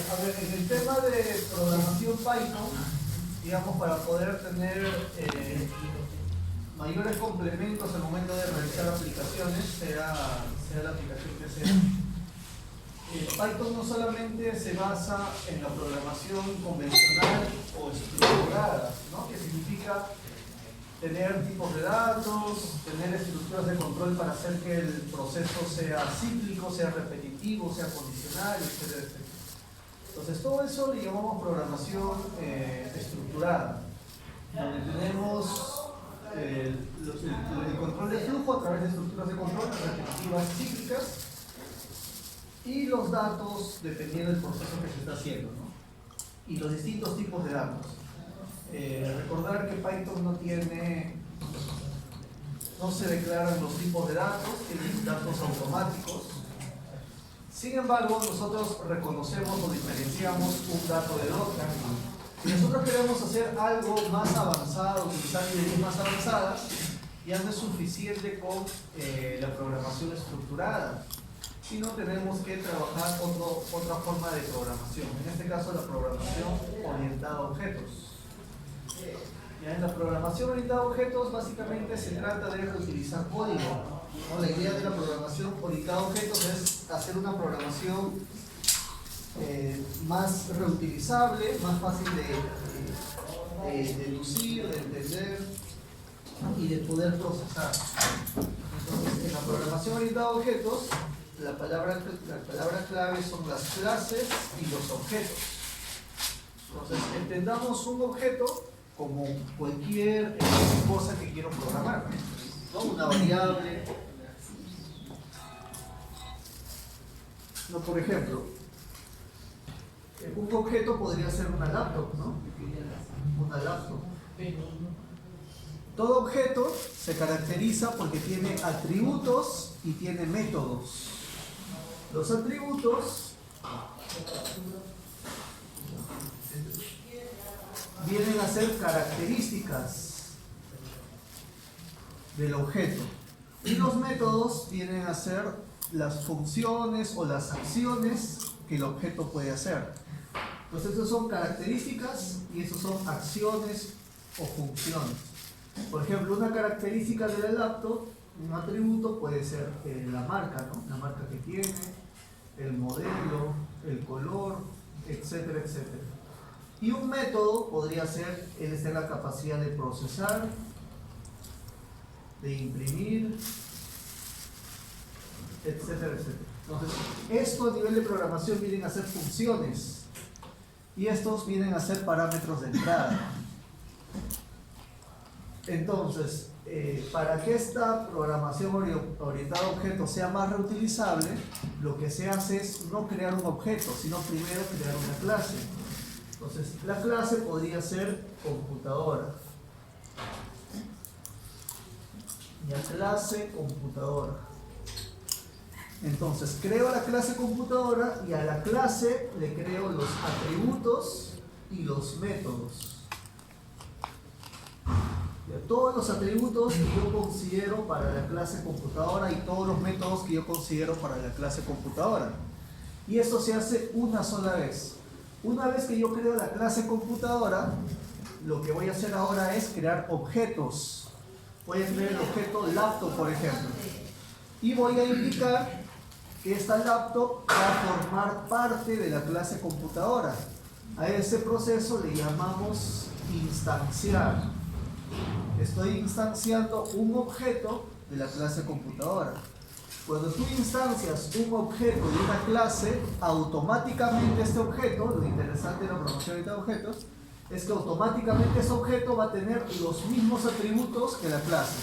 A ver, en el tema de programación Python, digamos, para poder tener mayores complementos al momento de realizar aplicaciones, sea la aplicación que sea, Python no solamente se basa en la programación convencional o estructurada, ¿no? Que significa tener tipos de datos, tener estructuras de control para hacer que el proceso sea cíclico, sea repetitivo, sea condicional, etcétera, etcétera. Entonces todo eso le llamamos programación estructurada, donde tenemos el control de flujo a través de estructuras de control repetitivas cíclicas y los datos dependiendo del proceso que se está haciendo, ¿no? Y los distintos tipos de datos. Recordar que Python no se declaran los tipos de datos, tienen datos automáticos. Sin embargo, nosotros reconocemos o diferenciamos un dato del otro. Si nosotros queremos hacer algo más avanzado, utilizar librerías más avanzadas, ya no es suficiente con la programación estructurada, sino tenemos que trabajar otra forma de programación. En este caso, la programación orientada a objetos. Ya en la programación orientada a objetos, básicamente se trata de reutilizar código, ¿no? La idea de la programación orientada a objetos es hacer una programación más reutilizable, más fácil de deducir, de entender y de poder procesar. Entonces, en la programación orientada a objetos, la palabra clave son las clases y los objetos. Entonces, entendamos un objeto como cualquier cosa que quiero programar, ¿no? Una variable. No, por ejemplo, un objeto podría ser una laptop, ¿no? Una laptop. Todo objeto se caracteriza porque tiene atributos y tiene métodos. Los atributos vienen a ser características del objeto y los métodos vienen a ser las funciones o las acciones que el objeto puede hacer. Entonces, esas son características y esas son acciones o funciones. Por ejemplo, una característica de la laptop, un atributo puede ser la marca, ¿no? La marca que tiene, el modelo, el color, etcétera, etcétera. Y un método podría ser la capacidad de procesar, de imprimir, etcétera, etcétera. Entonces, esto a nivel de programación vienen a ser funciones y estos vienen a ser parámetros de entrada. Entonces, para que esta programación orientada a objetos sea más reutilizable, lo que se hace es no crear un objeto, sino primero crear una clase. Entonces, la clase podría ser computadora. La clase computadora. Entonces, creo la clase computadora y a la clase le creo los atributos y los métodos. Todos los atributos que yo considero para la clase computadora y todos los métodos que yo considero para la clase computadora. Y esto se hace una sola vez. Una vez que yo creo la clase computadora, lo que voy a hacer ahora es crear objetos. Voy a crear el objeto laptop, por ejemplo. Y voy a indicar que esta laptop va a formar parte de la clase computadora. A ese proceso le llamamos instanciar. Estoy instanciando un objeto de la clase computadora. Cuando tú instancias un objeto de una clase, automáticamente este objeto, lo interesante de la programación de objetos, es que automáticamente ese objeto va a tener los mismos atributos que la clase,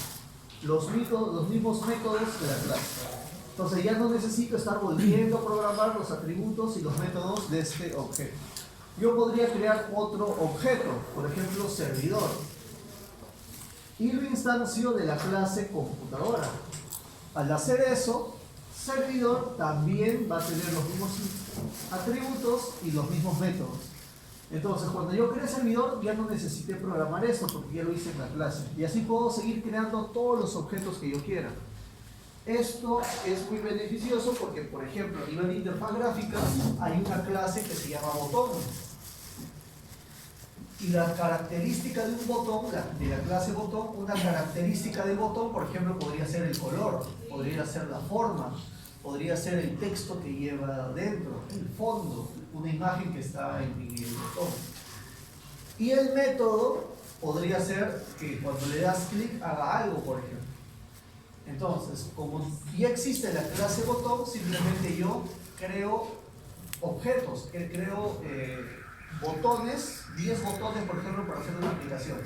los mismos métodos que la clase. Entonces ya no necesito estar volviendo a programar los atributos y los métodos de este objeto. Yo podría crear otro objeto, por ejemplo, servidor, y lo instancio de la clase computadora. Al hacer eso, servidor también va a tener los mismos atributos y los mismos métodos. Entonces, cuando yo creo el servidor, ya no necesité programar esto porque ya lo hice en la clase. Y así puedo seguir creando todos los objetos que yo quiera. Esto es muy beneficioso porque, por ejemplo, a nivel de interfaz gráfica, hay una clase que se llama botón. Y la característica de un botón, de la clase botón, una característica del botón, por ejemplo, podría ser el color, podría ser la forma, podría ser el texto que lleva dentro, el fondo, una imagen que está en el botón. Y el método podría ser que cuando le das clic haga algo, por ejemplo. Entonces, como ya existe la clase botón, simplemente yo creo objetos, creo botones, 10 botones, por ejemplo, para hacer una aplicación.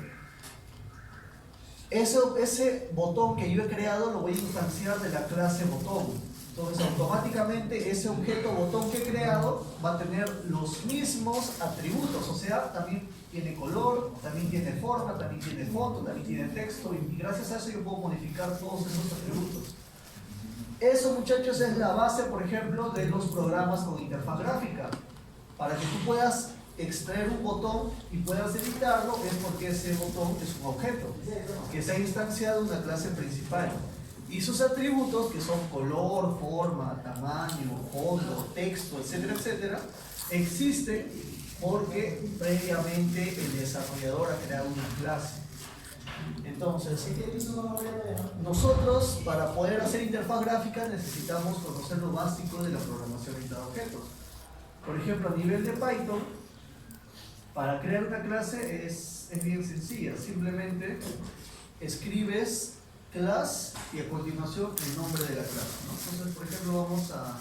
Ese botón que yo he creado lo voy a instanciar de la clase botón. Entonces, automáticamente ese objeto botón que he creado va a tener los mismos atributos, o sea, también tiene color, también tiene forma, también tiene fondo, también tiene texto, y gracias a eso yo puedo modificar todos esos atributos. Eso, muchachos, es la base, por ejemplo, de los programas con interfaz gráfica. Para que tú puedas extraer un botón y puedas editarlo, es porque ese botón es un objeto que se ha instanciado en una clase principal. Y sus atributos, que son color, forma, tamaño, fondo, texto, etcétera, etcétera, existen porque previamente el desarrollador ha creado una clase. Entonces, nosotros para poder hacer interfaz gráfica necesitamos conocer lo básico de la programación orientada a objetos. Por ejemplo, a nivel de Python, para crear una clase es bien sencilla. Simplemente escribes class y a continuación el nombre de la clase, ¿no? Entonces, por ejemplo, vamos a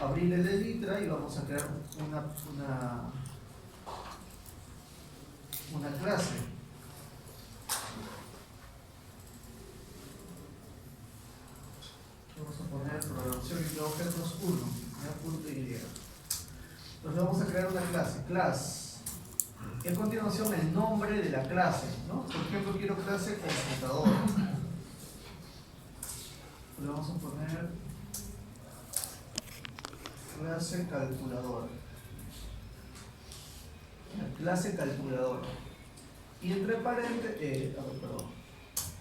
abrir el Elytra y vamos a crear una clase. Vamos a poner programación y objetos 1, punto y. Entonces vamos a crear una clase, y a continuación el nombre de la clase, ¿no? Por ejemplo, quiero clase computadora. Le vamos a poner clase calculadora. La clase calculadora. Y entre paréntesis,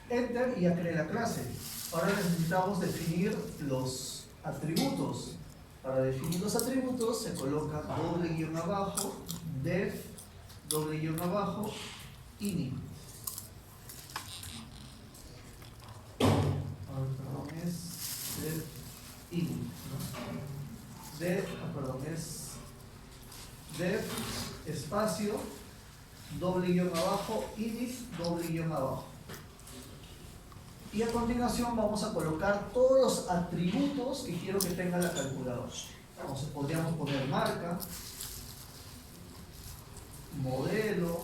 enter, y ya creé la clase. Ahora necesitamos definir los atributos. Para definir los atributos se coloca doble guión abajo, def, doble guión abajo, init. Es def init, ¿no? Es def espacio, doble guión abajo, init, doble guión abajo. Y a continuación vamos a colocar todos los atributos que quiero que tenga la calculadora. Entonces podríamos poner marca, modelo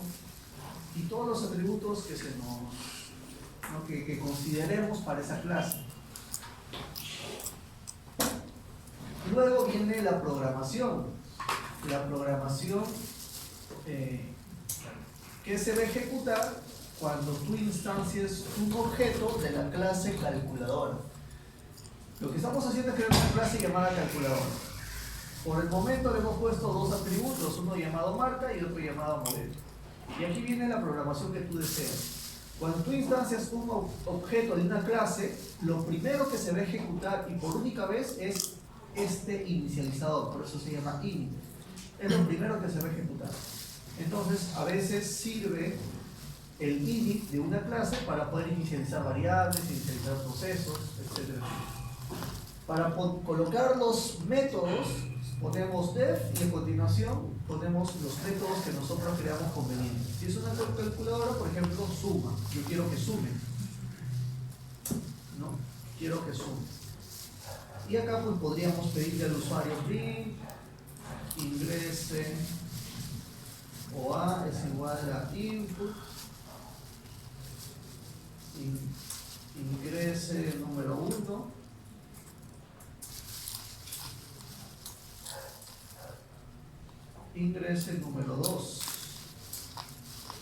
y todos los atributos que que consideremos para esa clase. Luego viene la programación. La programación que se va a ejecutar cuando tú instancias un objeto de la clase calculadora. Lo que estamos haciendo es crear una clase llamada calculadora. Por el momento le hemos puesto dos atributos, uno llamado marca y otro llamado modelo. Y aquí viene la programación que tú deseas. Cuando tú instancias un objeto de una clase, lo primero que se va a ejecutar y por única vez es este inicializador, por eso se llama init. Es lo primero que se va a ejecutar. Entonces, a veces sirve el init de una clase para poder inicializar variables, inicializar procesos, etc. Para colocar los métodos, ponemos def y a continuación ponemos los métodos que nosotros creamos convenientes. Si es una calculadora, por ejemplo, suma. Yo quiero que sume. ¿No? Quiero que sume. Y acá pues podríamos pedirle al usuario print, ingrese, o A es igual a input, ingrese número 1, ingrese número 2,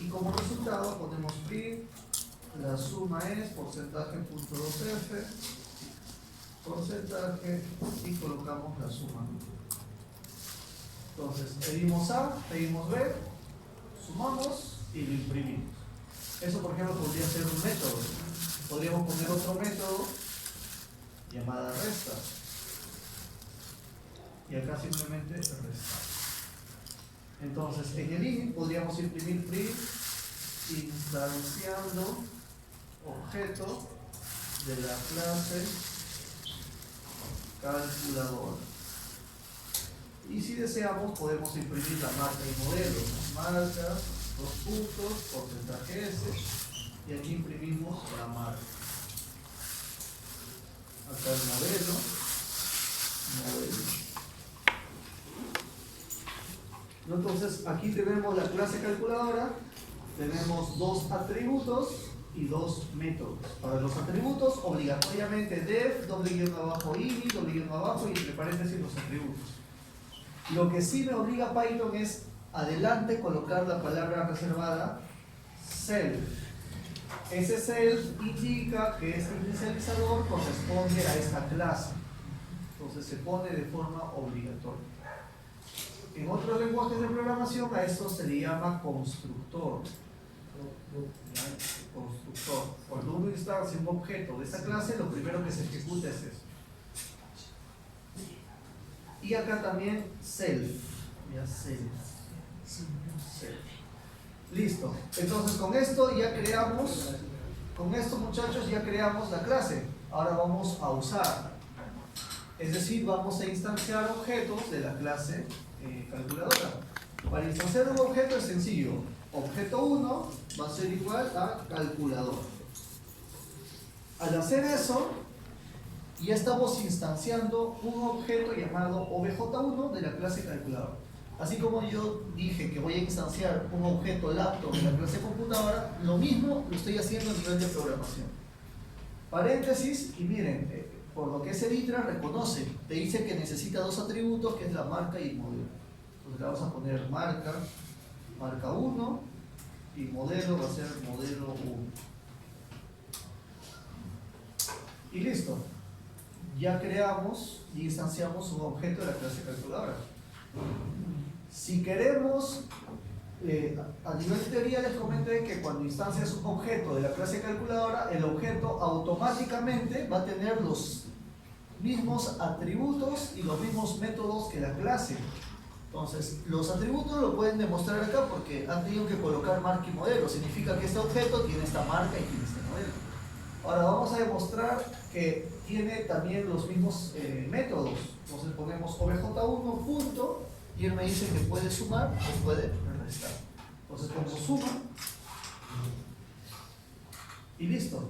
y como resultado ponemos print, la suma es porcentaje.2f, porcentaje, y colocamos la suma. Entonces, pedimos A, pedimos B, sumamos y lo imprimimos. Eso, por ejemplo, podría ser un método. Podríamos poner otro método llamada resta. Y acá simplemente resta. Entonces, en el init podríamos imprimir print instanciando objeto de la clase calculadora. Y si deseamos, podemos imprimir la marca y modelo. Marcas, 2 puntos, porcentaje S, y aquí imprimimos la marca. Acá el modelo. Entonces, aquí tenemos la clase calculadora, tenemos 2 atributos y 2 métodos. Para los atributos, obligatoriamente def, _ini, _, y entre paréntesis los atributos. Lo que sí me obliga Python es adelante colocar la palabra reservada self. Ese self indica que este inicializador corresponde a esta clase. Entonces se pone de forma obligatoria. En otros lenguajes de programación a esto se le llama constructor. Constructor. Cuando uno instancia un objeto de esta clase, lo primero que se ejecuta es eso. Y acá también self. Ya self. Listo. Entonces con esto ya creamos, con esto muchachos ya creamos la clase. Ahora vamos a usar. Es decir, vamos a instanciar objetos de la clase calculadora. Para instanciar un objeto es sencillo. Objeto 1 va a ser igual a calculador. Al hacer eso, ya estamos instanciando un objeto llamado obj1 de la clase calculadora. Así como yo dije que voy a instanciar un objeto laptop de la clase computadora, lo mismo lo estoy haciendo a nivel de programación. Paréntesis, y miren, por lo que es Editra reconoce, te dice que necesita 2 atributos, que es la marca y el modelo. Entonces le vamos a poner marca 1, y modelo va a ser modelo 1. Y listo. Ya creamos y instanciamos un objeto de la clase calculadora. Si queremos, a nivel de teoría les comenté que cuando instancias un objeto de la clase calculadora, el objeto automáticamente va a tener los mismos atributos y los mismos métodos que la clase. Entonces, los atributos lo pueden demostrar acá porque han tenido que colocar marca y modelo. Significa que este objeto tiene esta marca y tiene este modelo. Ahora vamos a demostrar que tiene también los mismos métodos. Entonces ponemos obj1 punto y él me dice que puede sumar o puede restar. Entonces pongo suma y listo.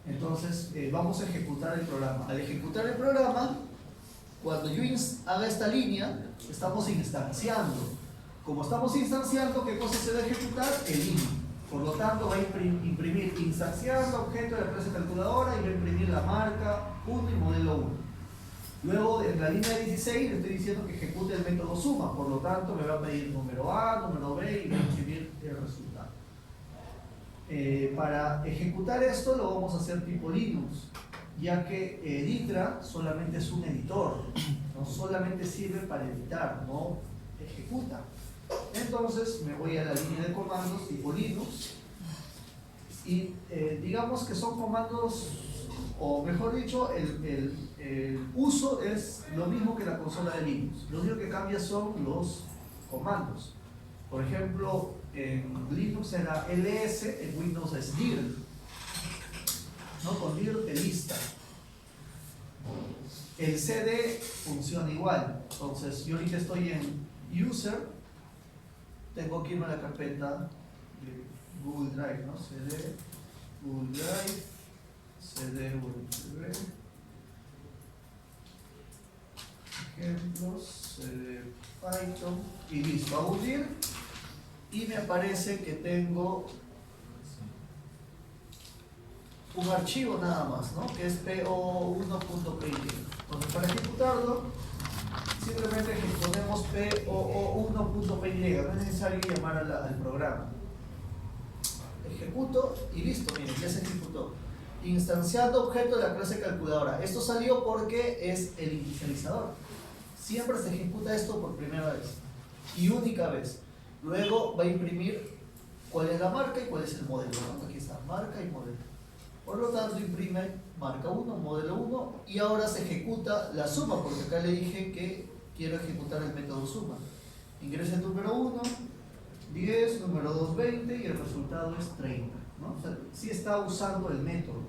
Entonces vamos a ejecutar el programa. Al ejecutar el programa, cuando yo haga esta línea, estamos instanciando. Como estamos instanciando, ¿qué cosa se va a ejecutar? El init. Por lo tanto, va a imprimir instanciando objeto de la clase calculadora y va a imprimir la marca 1 y modelo 1. Luego, en la línea 16, le estoy diciendo que ejecute el método suma. Por lo tanto, me va a pedir número A, número B y va a imprimir el resultado. Para ejecutar esto, lo vamos a hacer tipo Linux, ya que Editra solamente es un editor, no solamente sirve para editar, no ejecuta. Entonces me voy a la línea de comandos tipo Linux y digamos que son comandos, o mejor dicho, el uso es lo mismo que la consola de Linux. Lo único que cambia son los comandos. Por ejemplo, en Linux era ls, en Windows es dir, ¿no? Con dir te lista. El cd funciona igual. Entonces yo ahorita estoy en user, tengo que irme a la carpeta de Google Drive, ¿no? cd, Google Drive, cd, Google Drive, ejemplos, cd, Python, y listo, hago un dir y me aparece que tengo un archivo nada más, ¿no? Que es po1.py. Entonces para ejecutarlo simplemente ponemos po1.py, no es necesario llamar al programa. Ejecuto y listo, miren, ya se ejecutó. Instanciando objeto de la clase calculadora. Esto salió porque es el inicializador. Siempre se ejecuta esto por primera vez y única vez. Luego va a imprimir cuál es la marca y cuál es el modelo, ¿no? Aquí está, marca y modelo. Por lo tanto, imprime marca 1, modelo 1, y ahora se ejecuta la suma, porque acá le dije que quiero ejecutar el método suma. Ingresa el número 1, 10, número 2, 20, y el resultado es 30, ¿no? O sea, sí está usando el método.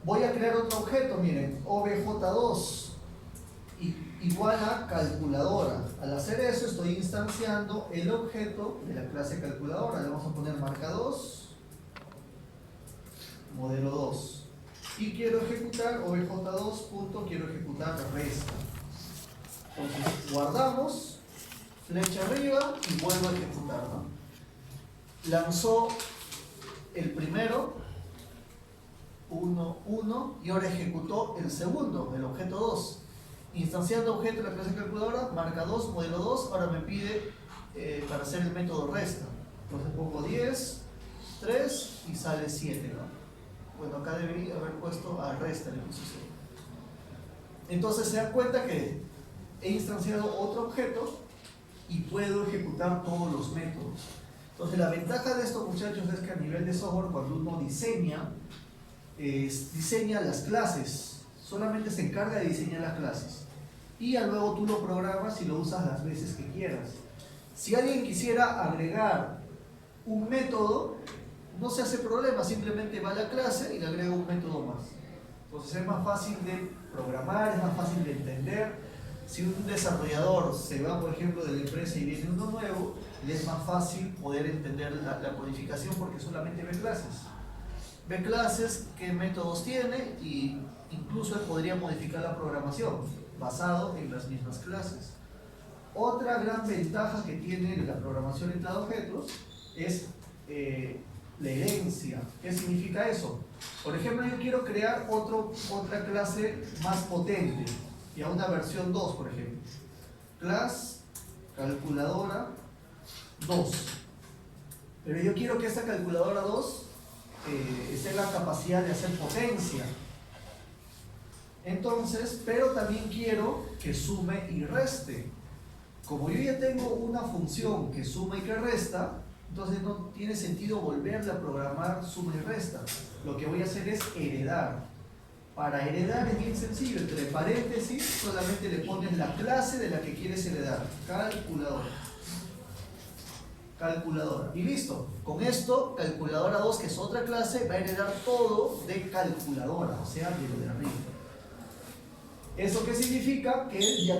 Voy a crear otro objeto, miren, obj2 igual a calculadora. Al hacer eso estoy instanciando el objeto de la clase calculadora. Le vamos a poner marca 2, modelo 2. Y quiero ejecutar obj2. Quiero ejecutar resta. Entonces guardamos, flecha arriba y vuelvo a ejecutar, ¿no? Lanzó el primero, 1, 1, y ahora ejecutó el segundo, el objeto 2. Instanciando objeto de la clase calculadora, marca 2, modelo 2, ahora me pide para hacer el método resta. Entonces pongo 10, 3 y sale 7, ¿no? Bueno, acá debería haber puesto a resta, le puse 7. Entonces se da cuenta que he instanciado otro objeto y puedo ejecutar todos los métodos. Entonces la ventaja de esto, muchachos, es que a nivel de software, cuando uno diseña las clases, solamente se encarga de diseñar las clases y ya luego tú lo programas y lo usas las veces que quieras. Si alguien quisiera agregar un método, no se hace problema, simplemente va a la clase y le agrega un método más. Entonces es más fácil de programar, es más fácil de entender. Si un desarrollador se va, por ejemplo, de la empresa y viene uno nuevo, le es más fácil poder entender la codificación porque solamente ve clases. Ve clases, qué métodos tiene, y incluso él podría modificar la programación basado en las mismas clases. Otra gran ventaja que tiene la programación orientada a objetos es la herencia. ¿Qué significa eso? Por ejemplo, yo quiero crear otra clase más potente, y a una versión 2, por ejemplo. Class calculadora 2. Pero yo quiero que esta calculadora 2 tenga la capacidad de hacer potencia. Entonces, pero también quiero que sume y reste. Como yo ya tengo una función que suma y que resta, entonces no tiene sentido volverle a programar suma y resta. Lo que voy a hacer es heredar. Para heredar es bien sencillo, entre paréntesis solamente le pones la clase de la que quieres heredar, calculadora. Calculadora. Y listo. Con esto, calculadora 2, que es otra clase, va a heredar todo de calculadora, o sea, de lo de arriba. ¿Eso qué significa? Que él ya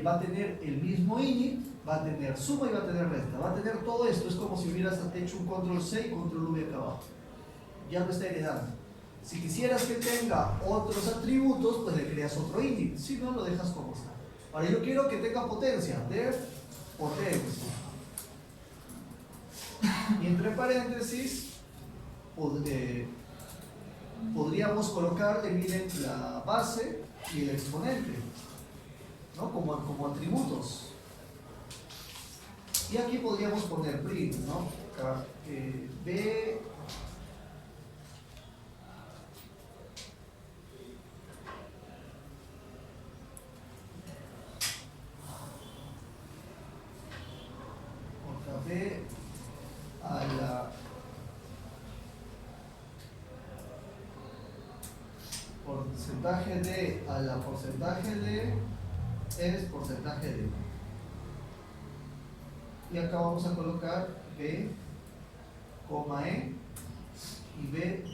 va a tener el mismo init, va a tener suma y va a tener resta, va a tener todo esto. Es como si hubieras hecho un control C y control V acá abajo. Ya lo está heredando. Si quisieras que tenga otros atributos, pues le creas otro init. Si no, lo dejas como está. Ahora yo quiero que tenga potencia. Def potencia. Y entre paréntesis podríamos colocarle, miren, la base y el exponente, ¿no? Como atributos. Y aquí podríamos poner print, ¿no? B a la porcentaje de a la porcentaje de es porcentaje de. Y acá vamos a colocar B, E y B,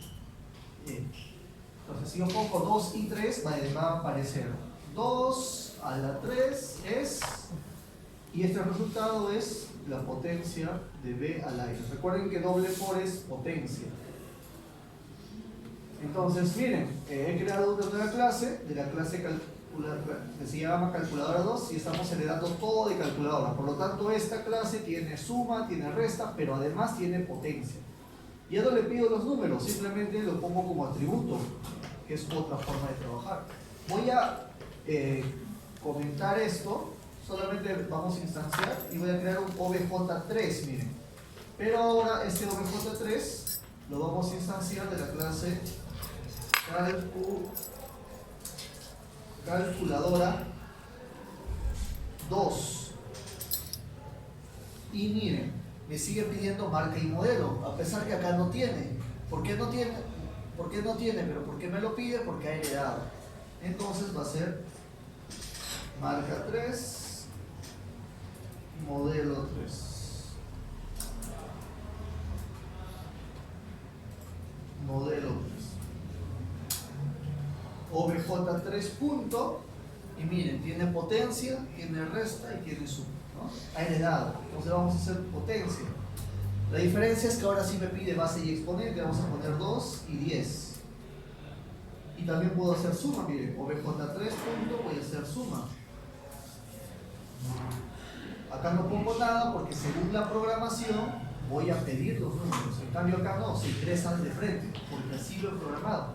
E. Entonces si yo pongo 2 y 3 va a aparecer 2 a la 3 es, y este resultado es la potencia de B al aire. Recuerden que doble por es potencia. Entonces, miren, he creado una nueva clase, de la clase que se llama calculadora 2, y estamos heredando todo de calculadora. Por lo tanto, esta clase tiene suma, tiene resta, pero además tiene potencia. Ya no le pido los números, simplemente lo pongo como atributo, que es otra forma de trabajar. Voy a comentar esto. Solamente vamos a instanciar y voy a crear un obj3, miren. Pero ahora este obj3 lo vamos a instanciar de la clase calculadora 2. Y miren, me sigue pidiendo marca y modelo, a pesar que acá no tiene. ¿Por qué no tiene? ¿Por qué no tiene? Pero ¿por qué me lo pide? Porque ha heredado. Entonces va a ser marca 3, modelo 3. Modelo 3. OBJ3 punto. Y miren, tiene potencia, tiene resta y tiene suma, ¿no? Ha heredado. Entonces vamos a hacer potencia. La diferencia es que ahora sí me pide base y exponente. Vamos a poner 2 y 10. Y también puedo hacer suma, miren. OBJ3 punto, voy a hacer suma. Acá no pongo nada porque según la programación voy a pedir los números. En cambio acá no, se ingresan de frente, porque así lo he programado.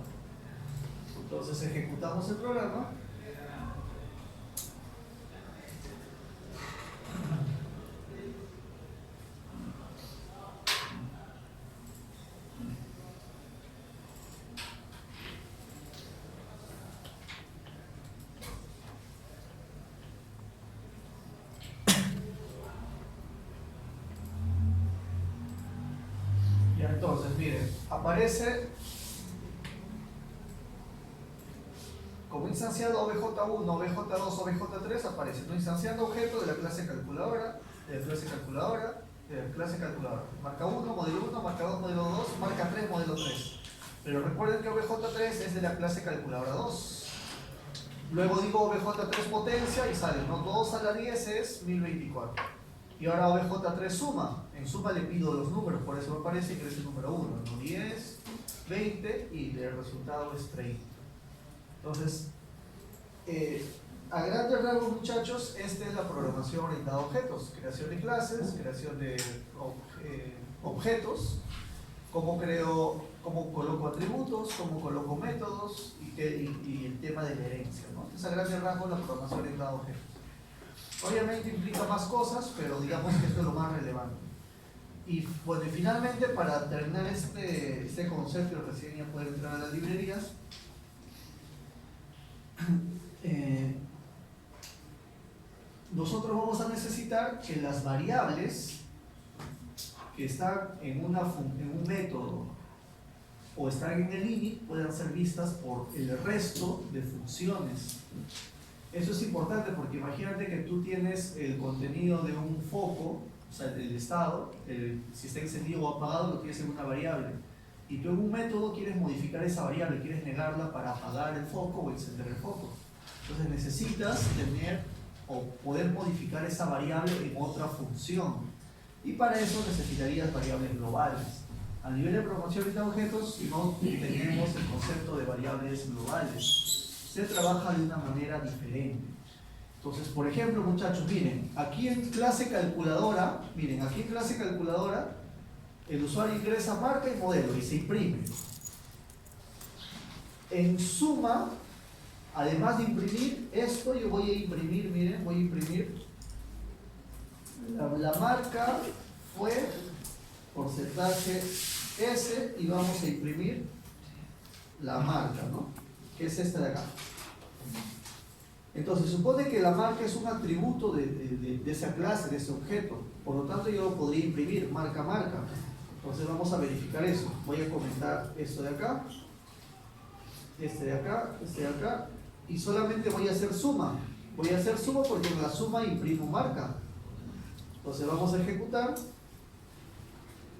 Entonces ejecutamos el programa. Entonces, miren, aparece como instanciado OBJ1, OBJ2, OBJ3, aparece, ¿no? Instanciando objeto de la clase calculadora, de la clase calculadora, de la clase calculadora. Marca 1, modelo 1, marca 2, modelo 2, marca 3, modelo 3. Pero recuerden que OBJ3 es de la clase calculadora 2. Luego digo OBJ3 potencia y sale, ¿no? 2 a la 10 es 1024. Y ahora OBJ3 suma. En suma le pido los números, por eso me aparece que es el número 1, ¿no? 10, 20 y el resultado es 30. Entonces, a grandes rasgos, muchachos, esta es la programación orientada a objetos. Creación de clases, creación de objetos, cómo coloco atributos, cómo coloco métodos y el tema de la herencia, ¿no? Entonces, a grandes rasgos, la programación orientada a objetos. Obviamente implica más cosas, pero digamos que esto es lo más relevante. Y bueno, y finalmente, para terminar este concepto, recién ya poder entrar a las librerías, nosotros vamos a necesitar que las variables que están en un método o están en el init puedan ser vistas por el resto de funciones. Eso es importante porque imagínate que tú tienes el contenido de un foco, o sea, el estado, si está encendido o apagado, lo tienes en una variable. Y tú en un método quieres modificar esa variable, quieres negarla para apagar el foco o encender el foco. Entonces necesitas tener o poder modificar esa variable en otra función. Y para eso necesitarías variables globales. A nivel de programación de objetos no tenemos el concepto de variables globales. Se trabaja de una manera diferente. Entonces, por ejemplo, muchachos, miren, aquí en clase calculadora, el usuario ingresa marca y modelo y se imprime. En suma, además de imprimir esto, yo voy a imprimir, miren, voy a imprimir la marca fue porcentaje S y vamos a imprimir la marca, ¿no? Que es esta de acá. Entonces, supone que la marca es un atributo de esa clase, de ese objeto. Por lo tanto, yo lo podría imprimir marca. Entonces, vamos a verificar eso. Voy a comentar esto de acá, este de acá, y solamente voy a hacer suma. Voy a hacer suma porque en la suma imprimo marca. Entonces, vamos a ejecutar.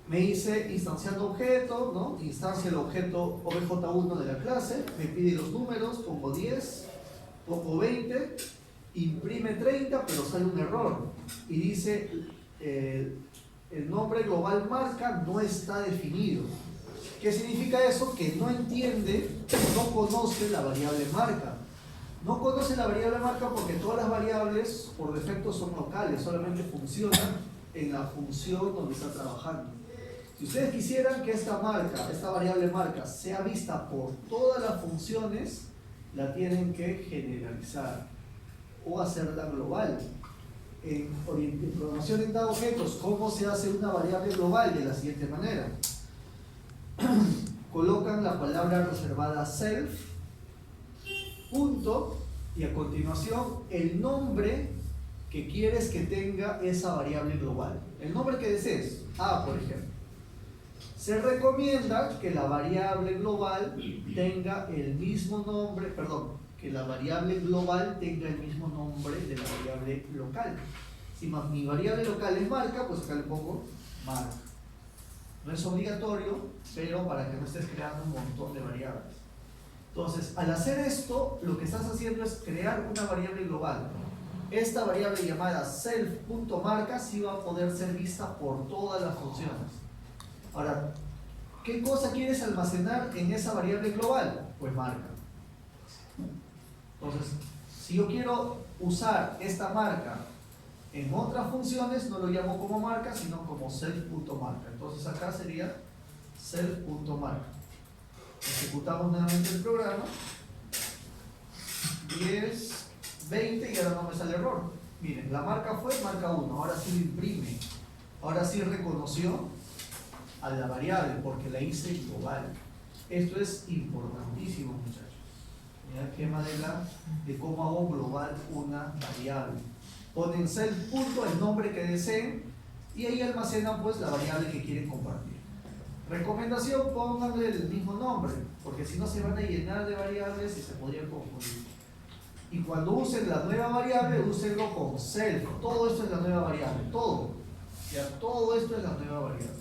Me dice instanciando objeto, ¿no? Instancia el objeto OBJ1 de la clase, me pide los números, pongo 10, pongo 20, imprime 30, pero sale un error. Y dice, el nombre global marca no está definido. ¿Qué significa eso? Que no entiende, no conoce la variable marca. No conoce la variable marca porque todas las variables por defecto son locales, solamente funcionan en la función donde está trabajando. Si ustedes quisieran que esta variable marca, sea vista por todas las funciones, la tienen que generalizar o hacerla global. En programación orientada a objetos, ¿cómo se hace una variable global? De la siguiente manera. Colocan la palabra reservada self, punto, y a continuación el nombre que quieres que tenga esa variable global. El nombre que desees, A por ejemplo. Se recomienda que la variable global tenga el mismo nombre, que la variable global tenga el mismo nombre de la variable local. Si mi variable local es marca, pues acá le pongo marca. No es obligatorio, pero para que no estés creando un montón de variables. Entonces, al hacer esto, lo que estás haciendo es crear una variable global. Esta variable llamada self.marca sí va a poder ser vista por todas las funciones. Ahora, ¿qué cosa quieres almacenar en esa variable global? Pues marca. Entonces, si yo quiero usar esta marca en otras funciones, no lo llamo como marca, sino como self.marca. Entonces acá sería self.marca. Ejecutamos nuevamente el programa. 10, 20 y ahora no me sale error. Miren, la marca fue marca 1, ahora sí lo imprime. Ahora sí reconoció a la variable porque la hice global. Esto es importantísimo, muchachos. Mirad qué manera de cómo hago global una variable. Ponen self punto, el nombre que deseen, y ahí almacenan pues la variable que quieren compartir. Recomendación, pónganle el mismo nombre, porque si no se van a llenar de variables y se podrían confundir. Y cuando usen la nueva variable, úsenlo con self. Todo esto es la nueva variable, todo. Ya todo esto es la nueva variable.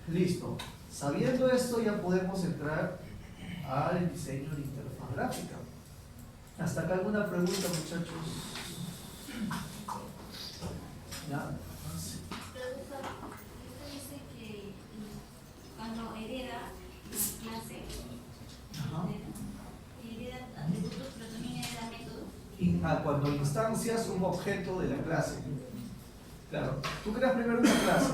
Listo. Sabiendo esto, ya podemos entrar al diseño de interfaz gráfica. ¿Hasta acá alguna pregunta, muchachos? ¿Ya? Profesor, usted dice que cuando hereda la clase, hereda atributos, pero también hereda métodos. Cuando instancias un objeto de la clase. Claro, tú creas primero una clase.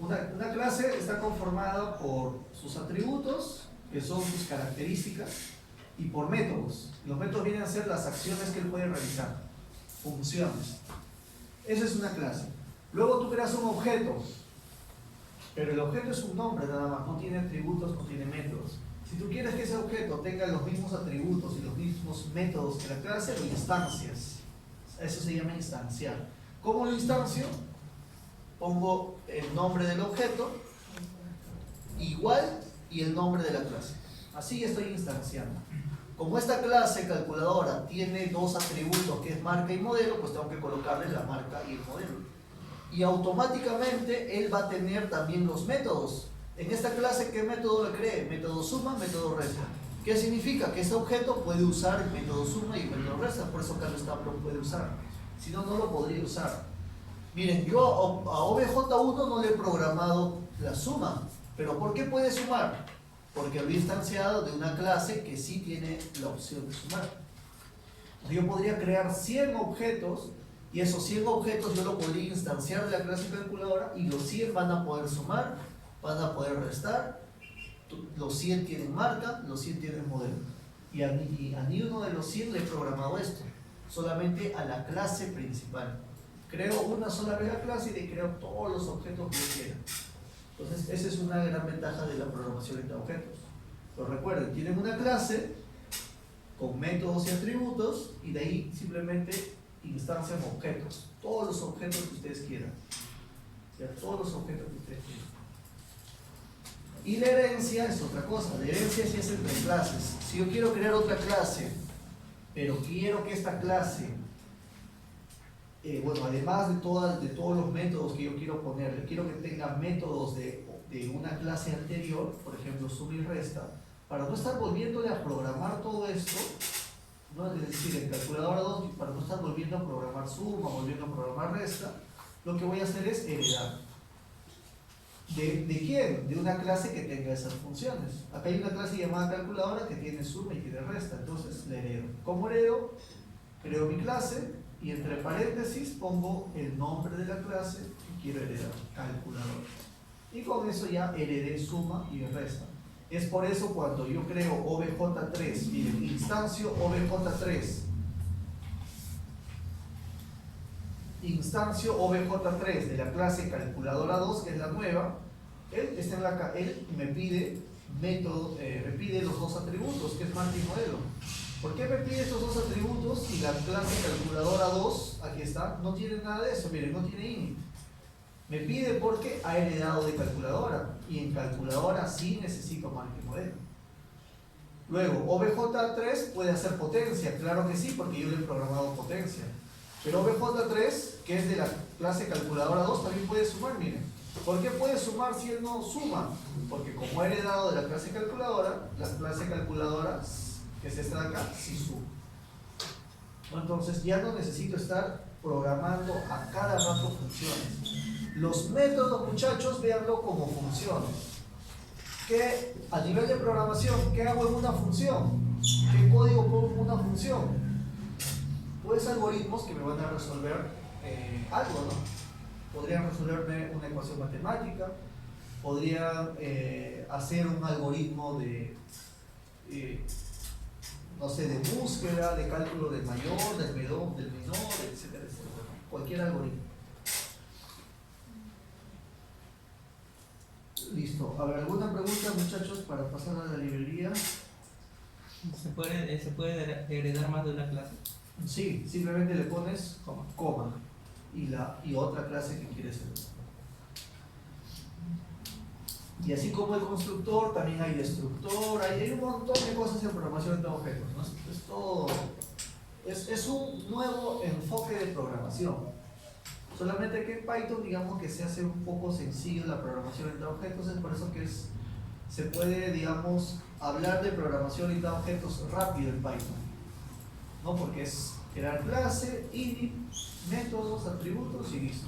Una clase está conformada por sus atributos, que son sus características, y por métodos. Los métodos vienen a ser las acciones que él puede realizar, funciones. Esa es una clase. Luego tú creas un objeto, pero el objeto es un nombre nada más, no tiene atributos, no tiene métodos. Si tú quieres que ese objeto tenga los mismos atributos y los mismos métodos que la clase, lo instancias. Eso se llama instanciar. ¿Cómo lo instancio? Pongo el nombre del objeto igual y el nombre de la clase. Así estoy instanciando. Como esta clase calculadora tiene dos atributos que es marca y modelo, pues tengo que colocarle la marca y el modelo. Y automáticamente él va a tener también los métodos. En esta clase, ¿qué método le cree? Método suma, método resta. ¿Qué significa? Que este objeto puede usar el método suma y el método resta, por eso Carlos Stapler puede usar. Si no, no lo podría usar. Miren, yo a OBJ1 no le he programado la suma, pero ¿por qué puede sumar? Porque lo he instanciado de una clase que sí tiene la opción de sumar. Yo podría crear 100 objetos y esos 100 objetos yo lo podría instanciar de la clase calculadora y los 100 van a poder sumar, van a poder restar, los 100 tienen marca, los 100 tienen modelo. Y a ni uno de los 100 le he programado esto, solamente a la clase principal. Creo una sola vez la clase y le creo todos los objetos que yo quiera. Entonces, esa es una gran ventaja de la programación entre objetos. Pero recuerden, tienen una clase con métodos y atributos y de ahí simplemente instancian objetos. Todos los objetos que ustedes quieran. O sea, todos los objetos que ustedes quieran. Y la herencia es otra cosa. La herencia sí es entre clases. Si yo quiero crear otra clase, pero quiero que esta clase, bueno, además de todos los métodos que yo quiero ponerle, quiero que tenga métodos de una clase anterior, por ejemplo, suma y resta, para no estar volviéndole a programar todo esto, ¿no? Es decir, en calculadora 2, para no estar volviendo a programar suma, volviendo a programar resta, lo que voy a hacer es heredar. ¿De quién? De una clase que tenga esas funciones. Acá hay una clase llamada calculadora que tiene suma y tiene resta, entonces la heredo. ¿Cómo heredo? Creo mi clase y entre paréntesis pongo el nombre de la clase que quiero heredar, calculadora. Y con eso ya heredé suma y resta. Es por eso cuando yo creo OBJ3, miren, instancio OBJ3, instancio OBJ3 de la clase calculadora 2, que es la nueva, él me pide método, me pide los dos atributos, que es marca y modelo. ¿Por qué me pide estos dos atributos si la clase calculadora 2, aquí está, no tiene nada de eso? Miren, no tiene init. Me pide porque ha heredado de calculadora, y en calculadora sí necesito margen modelo. Luego, OBJ3 puede hacer potencia, claro que sí, porque yo le he programado potencia. Pero OBJ3, que es de la clase calculadora 2, también puede sumar, miren. ¿Por qué puede sumar si él no suma? Porque como ha heredado de la clase calculadora, la clase calculadora, que es esta de acá, sí suma. Entonces ya no necesito estar programando a cada rato funciones. Los métodos, muchachos, véanlo como funciones. Que a nivel de programación, ¿qué hago en una función? ¿Qué código pongo en una función? Pues algoritmos que me van a resolver algo, ¿no? Podrían resolverme una ecuación matemática, podrían hacer un algoritmo de, no sé, de búsqueda, de cálculo del mayor, del menor, etcétera, etcétera. Cualquier algoritmo. Listo. A ver, ¿alguna pregunta, muchachos, para pasar a la librería? ¿Se puede heredar más de una clase? Sí, simplemente le pones coma y otra clase que quieres heredar. Y así como el constructor, también hay destructor, hay un montón de cosas en programación de objetos, ¿no? Es todo, es un nuevo enfoque de programación. Solamente que en Python, digamos que se hace un poco sencillo la programación entre objetos, es por eso que se puede, digamos, hablar de programación entre objetos rápido en Python, ¿no? Porque es crear clase, init, métodos, atributos y listo.